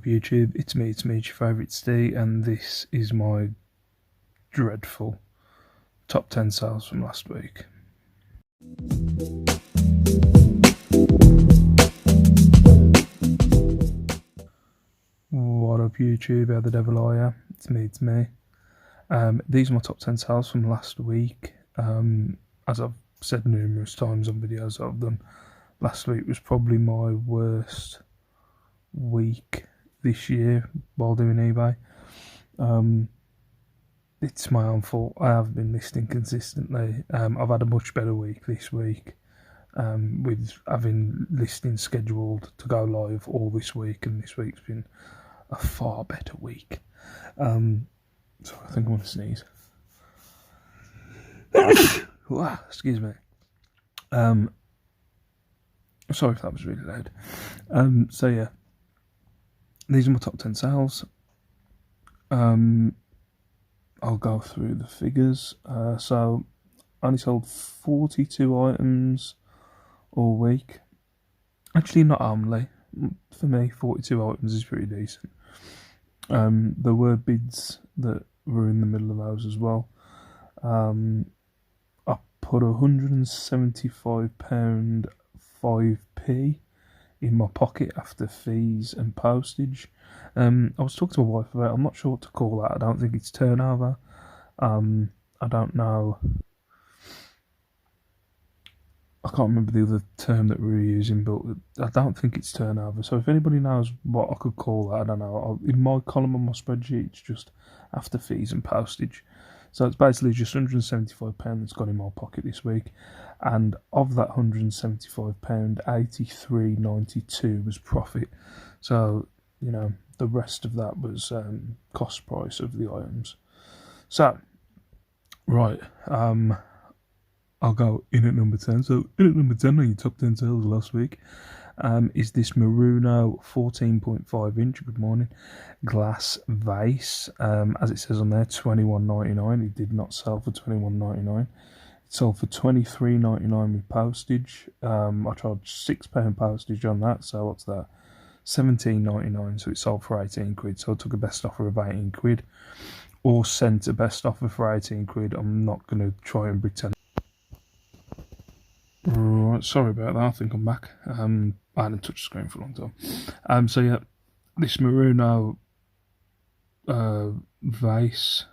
up YouTube, it's me, your favourite Steve, and this is my dreadful top 10 sales from last week. What up YouTube, how the devil are ya? It's me. These are my top 10 sales from last week. As I've said numerous times on videos of them, last week was probably my worst week this year while doing eBay. It's my own fault. I have been listing consistently. I've had a much better week this week, with having listings scheduled to go live all this week, and this week's been a far better week. So I think I want to sneeze. Wow, excuse me. Sorry if that was really loud. So yeah, these are my top 10 sales. I'll go through the figures. So I only sold 42 items all week. Actually, not only. For me, 42 items is pretty decent. There were bids that were in the middle of those as well. I put £175 5p in my pocket after fees and postage. I was talking to my wife about it. I'm not sure what to call that. I don't think it's turnover. I don't know. I can't remember the other term that we were using, but I don't think it's turnover. So if anybody knows what I could call that, I don't know. In my column on my spreadsheet, it's just after fees and postage. So it's basically just £175 that's gone in my pocket this week. And of that £175, £83.92 was profit. So, you know, the rest of that was cost price of the items. So, right, I'll go in at number 10. So, in at number 10 on your top 10 sales last week is this Maruno 14.5 inch, good morning, glass vase. As it says on there, $21.99. It did not sell for $21.99. It sold for $23.99 with postage. I charged £6 postage on that, so what's that? $17.99. So it sold for 18 quid. So I took a best offer of 18 quid, or sent a best offer for 18 quid. I'm not going to try and pretend. Right, sorry about that. I think I'm back. I hadn't touched the screen for a long time. So yeah, this Maruno vase.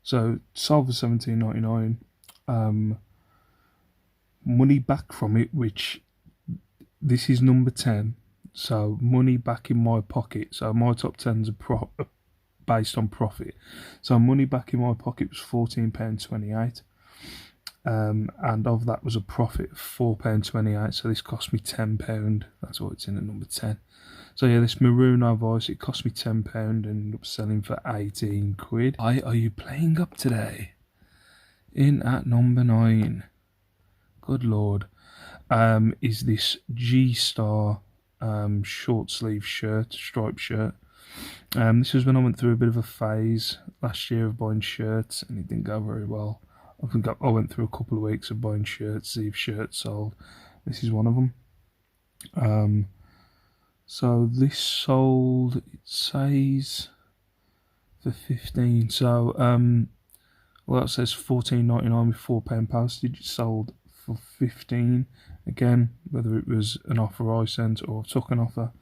So sold for $17.99. Money back from it, which this is number 10. So money back in my pocket. So my top 10s are based on profit. So money back in my pocket was £14.28. And of that was a profit of £4.28. So this cost me £10. That's what it's in at number 10. So yeah, this Maruno vase, it cost me £10 and ended up selling for 18 quid. Why are you playing up today? In at number 9, good lord, is this G-Star short sleeve shirt, striped shirt. This was when I went through a bit of a phase last year of buying shirts, and it didn't go very well. I think I went through a couple of weeks of buying shirts, see if shirts sold. This is one of them. So this sold, it says, for 15. So well, it says $14.99 with £4 postage. It sold for 15. Again, whether it was an offer I sent or took an offer,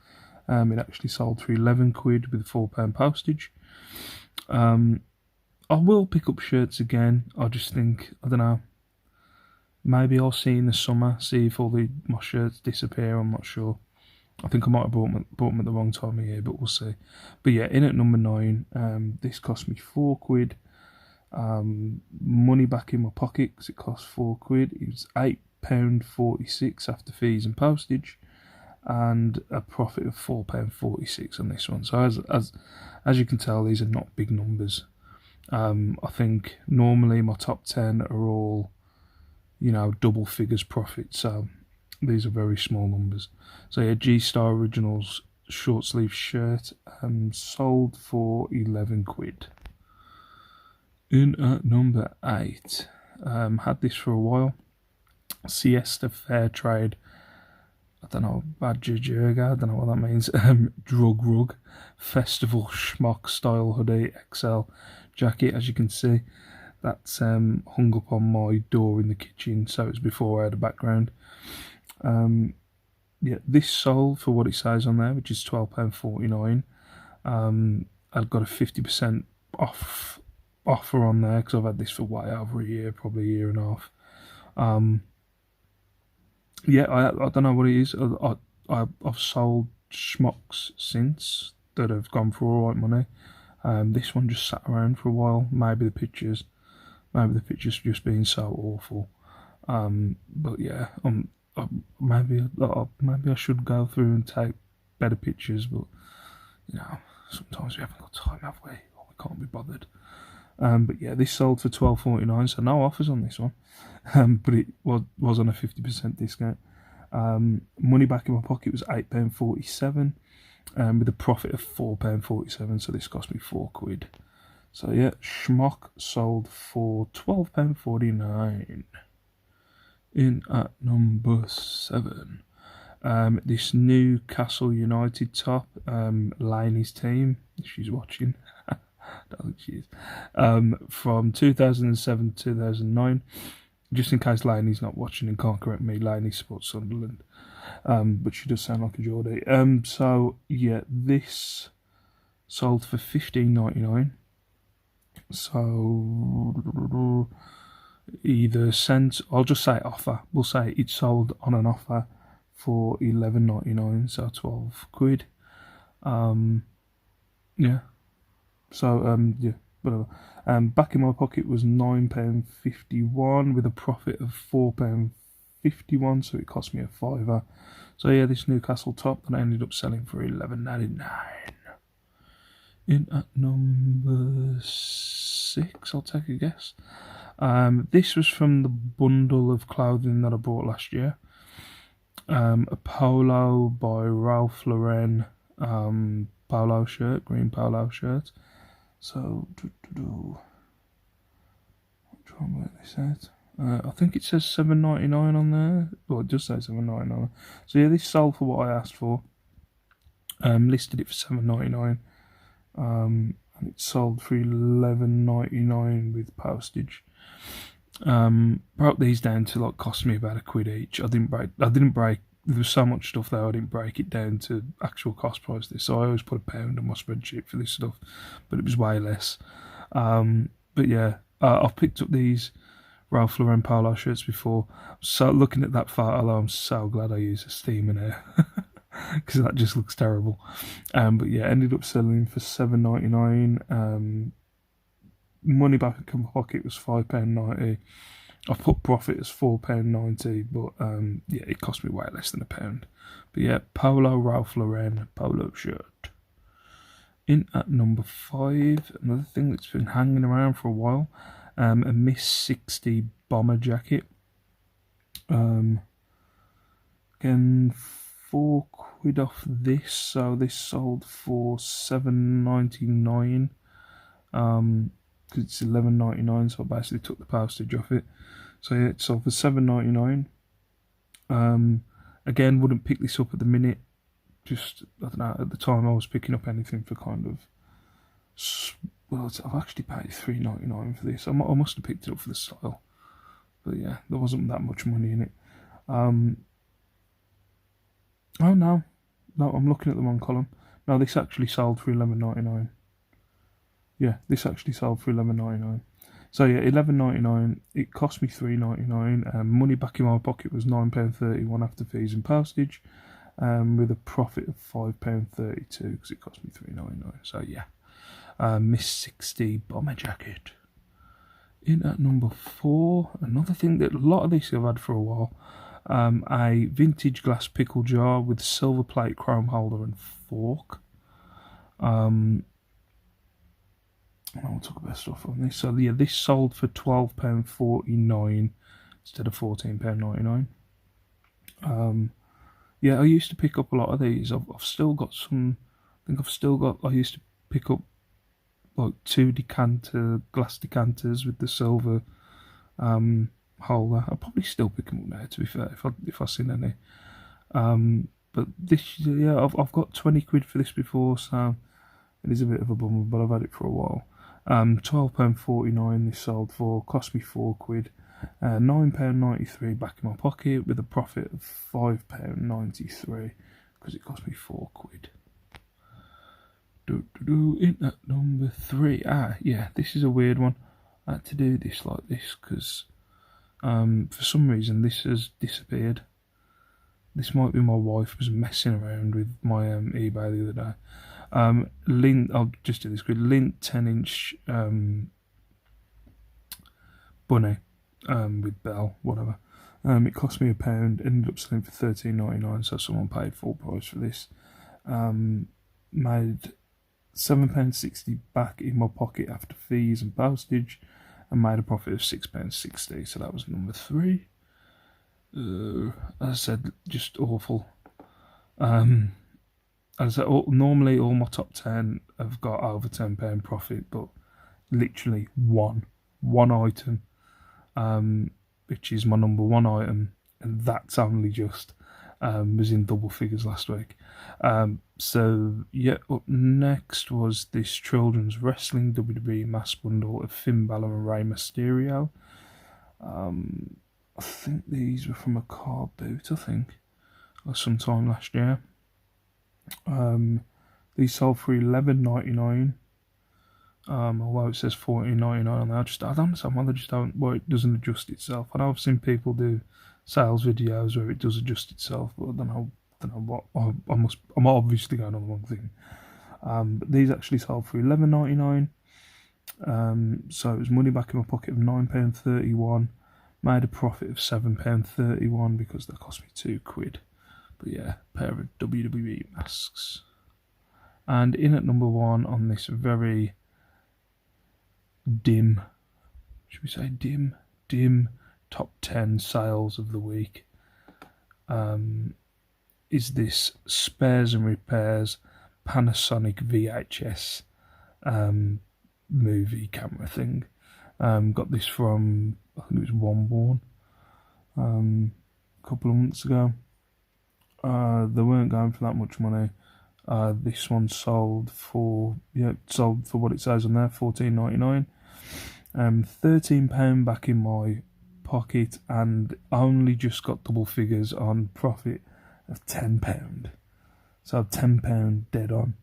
it actually sold for 11 quid with £4 postage. I will pick up shirts again. I just think, I don't know, maybe I'll see in the summer, see if all my shirts disappear. I'm not sure. I think I might have bought them at the wrong time of year, but we'll see. But yeah, in at number 9, this cost me 4 quid. Money back in my pocket because it cost 4 quid. It was £8.46 after fees and postage, and a profit of £4.46 on this one. So as you can tell, these are not big numbers. I think normally my top 10 are all, you know, double figures profit. So these are very small numbers. So yeah, G-Star Originals short sleeve shirt, sold for 11 quid. In at number 8, had this for a while. Siesta Fair Trade I don't know, Badgerjerga, I don't know what that means. Drug Rug Festival Schmock Style Hoodie XL jacket. As you can see, that's hung up on my door in the kitchen, so it's before I had a background. Yeah, this sold for what it says on there, which is £12.49. I've got a 50% off offer on there because I've had this for way over a year, probably a year and a half. Yeah, I don't know what it is. I've sold schmucks since that have gone for all right money. This one just sat around for a while. Maybe the pictures just being so awful. But yeah, maybe I should go through and take better pictures. But you know, sometimes we haven't got time, have we? Or we can't be bothered. But yeah, this sold for £12.49, so no offers on this one. But it was on a 50% discount. Money back in my pocket was £8.47, with a profit of £4.47. So this cost me £4. So yeah, schmock sold for £12.49. In at number 7, this Newcastle United top, Lainey's team, if she's watching. I don't think she is. From 2007 to 2009. Just in case Lainey's not watching and can't correct me, Lainey supports Sunderland. But she does sound like a Geordie. So yeah, this sold for £15.99. So either sent, I'll just say offer. We'll say it sold on an offer for £11.99, so £12. Yeah. So yeah, whatever. Back in my pocket was £9.51 with a profit of £4.51, so it cost me a fiver. So yeah, this Newcastle top that I ended up selling for £11.99. In at number 6, I'll take a guess. This was from the bundle of clothing that I bought last year. A polo by Ralph Lauren, polo shirt, green polo shirt. So, I'll try and work this out. I think it says $7.99 on there. Well, it does say $7.99. So yeah, this sold for what I asked for. Listed it for $7.99. And it sold for $11.99 with postage. Broke these down to like cost me about £1 each. I didn't break. There was so much stuff there, I didn't break it down to actual cost price. So I always put £1 on my spreadsheet for this stuff, but it was way less. But yeah, I've picked up these Ralph Lauren polo shirts before. So looking at that photo, I'm so glad I used a steamer there because that just looks terrible. But yeah, ended up selling for £7.99. Money back in my pocket was £5.90. I put profit as £4.90, but yeah, it cost me way less than £1. But yeah, polo Ralph Lauren polo shirt. In at number 5, another thing that's been hanging around for a while, a Miss 60 bomber jacket. Again, £4 off this, so this sold for $7.99. Because it's $11.99, so I basically took the postage off it. So yeah, it sold for $7.99. Again, wouldn't pick this up at the minute. Just, I don't know, at the time I was picking up anything for kind of, well, I've actually paid $3.99 for this. I must have picked it up for the style. But yeah, there wasn't that much money in it. Oh no, I'm looking at the wrong column. No, this actually sold for $11.99. Yeah, this actually sold for $11.99. So yeah, $11.99. It cost me $3.99. Money back in my pocket was £9.31 after fees and postage, with a profit of £5.32 because it cost me $3.99. So yeah, Miss 60 bomber jacket. In at number 4, another thing that a lot of these I've had for a while. A vintage glass pickle jar with silver plate, chrome holder, and fork. I'll talk about stuff on this. So yeah, this sold for £12.49 instead of £14.99. Yeah, I used to pick up a lot of these. I've still got some. I used to pick up like 2 glass decanters with the silver holder. I'll probably still pick them up now, to be fair, if I seen any. But this, yeah, I've got 20 quid for this before, so it is a bit of a bummer, but I've had it for a while. £12.49 this sold for, cost me 4 quid. £9.93 back in my pocket with a profit of £5.93 because it cost me 4 quid. In at number 3. Yeah, this is a weird one. I had to do this like this because for some reason this has disappeared. This might be my wife was messing around with my eBay the other day. Lint, I'll just do this quick. Lint 10-inch bunny with bell, whatever. It cost me £1, ended up selling for £13.99, so someone paid full price for this. Made £7.60 back in my pocket after fees and postage, and made a profit of £6.60. So that was number 3. As I said, just awful. As I said, normally all my top 10 have got over £10 profit, but literally one item, which is my number 1 item, and that's only just was in double figures last week. So yeah, up next was this children's wrestling WWE mass bundle of Finn Balor and Rey Mysterio. I think these were from a car boot, I think, or sometime last year. These sold for $11.99. Although it says $14.99 on there, I don't understand why they just don't. Why it doesn't adjust itself. I know I've seen people do sales videos where it does adjust itself, but I don't know what. I'm obviously going on the wrong thing. But these actually sold for $11.99. So it was money back in my pocket of £9.31. Made a profit of £7.31 because that cost me 2 quid. But yeah, a pair of WWE masks. And in at number 1 on this very dim, should we say dim top 10 sales of the week, is this spares and repairs Panasonic VHS movie camera thing. Got this from, I think it was One a couple of months ago. They weren't going for that much money. This one sold for what it says on there, $14.99. £13 back in my pocket, and only just got double figures on profit of £10. So £10 dead on.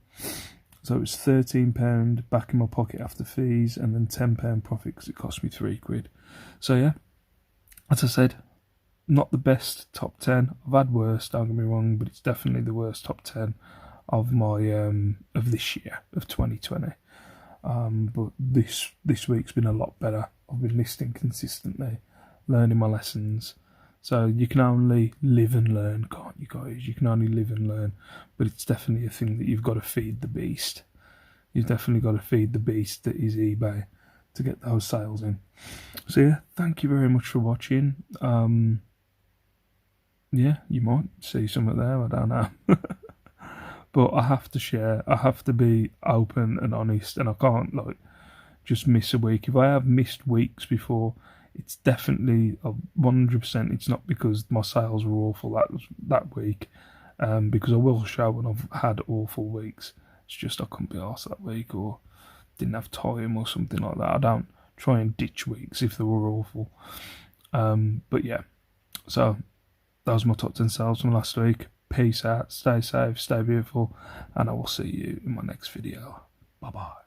So it was £13 back in my pocket after fees, and then £10 profit because it cost me 3 quid. So yeah, as I said, not the best top 10. I've had worse, don't get me wrong, but it's definitely the worst top 10 of my of this year, of 2020. But this week's been a lot better. I've been listening consistently, learning my lessons. So you can only live and learn, can't you guys? You can only live and learn, but it's definitely a thing that you've got to feed the beast. You've definitely got to feed the beast that is eBay to get those sales in. So yeah, thank you very much for watching. Yeah, you might see something there, I don't know. But I have to share, I have to be open and honest, and I can't just miss a week. If I have missed weeks before, it's definitely 100%. It's not because my sales were awful that week, because I will show when I've had awful weeks. It's just I couldn't be arsed that week, or didn't have time, or something like that. I don't try and ditch weeks if they were awful. But yeah, so that was my top 10 sales from last week. Peace out, stay safe, stay beautiful, and I will see you in my next video. Bye bye.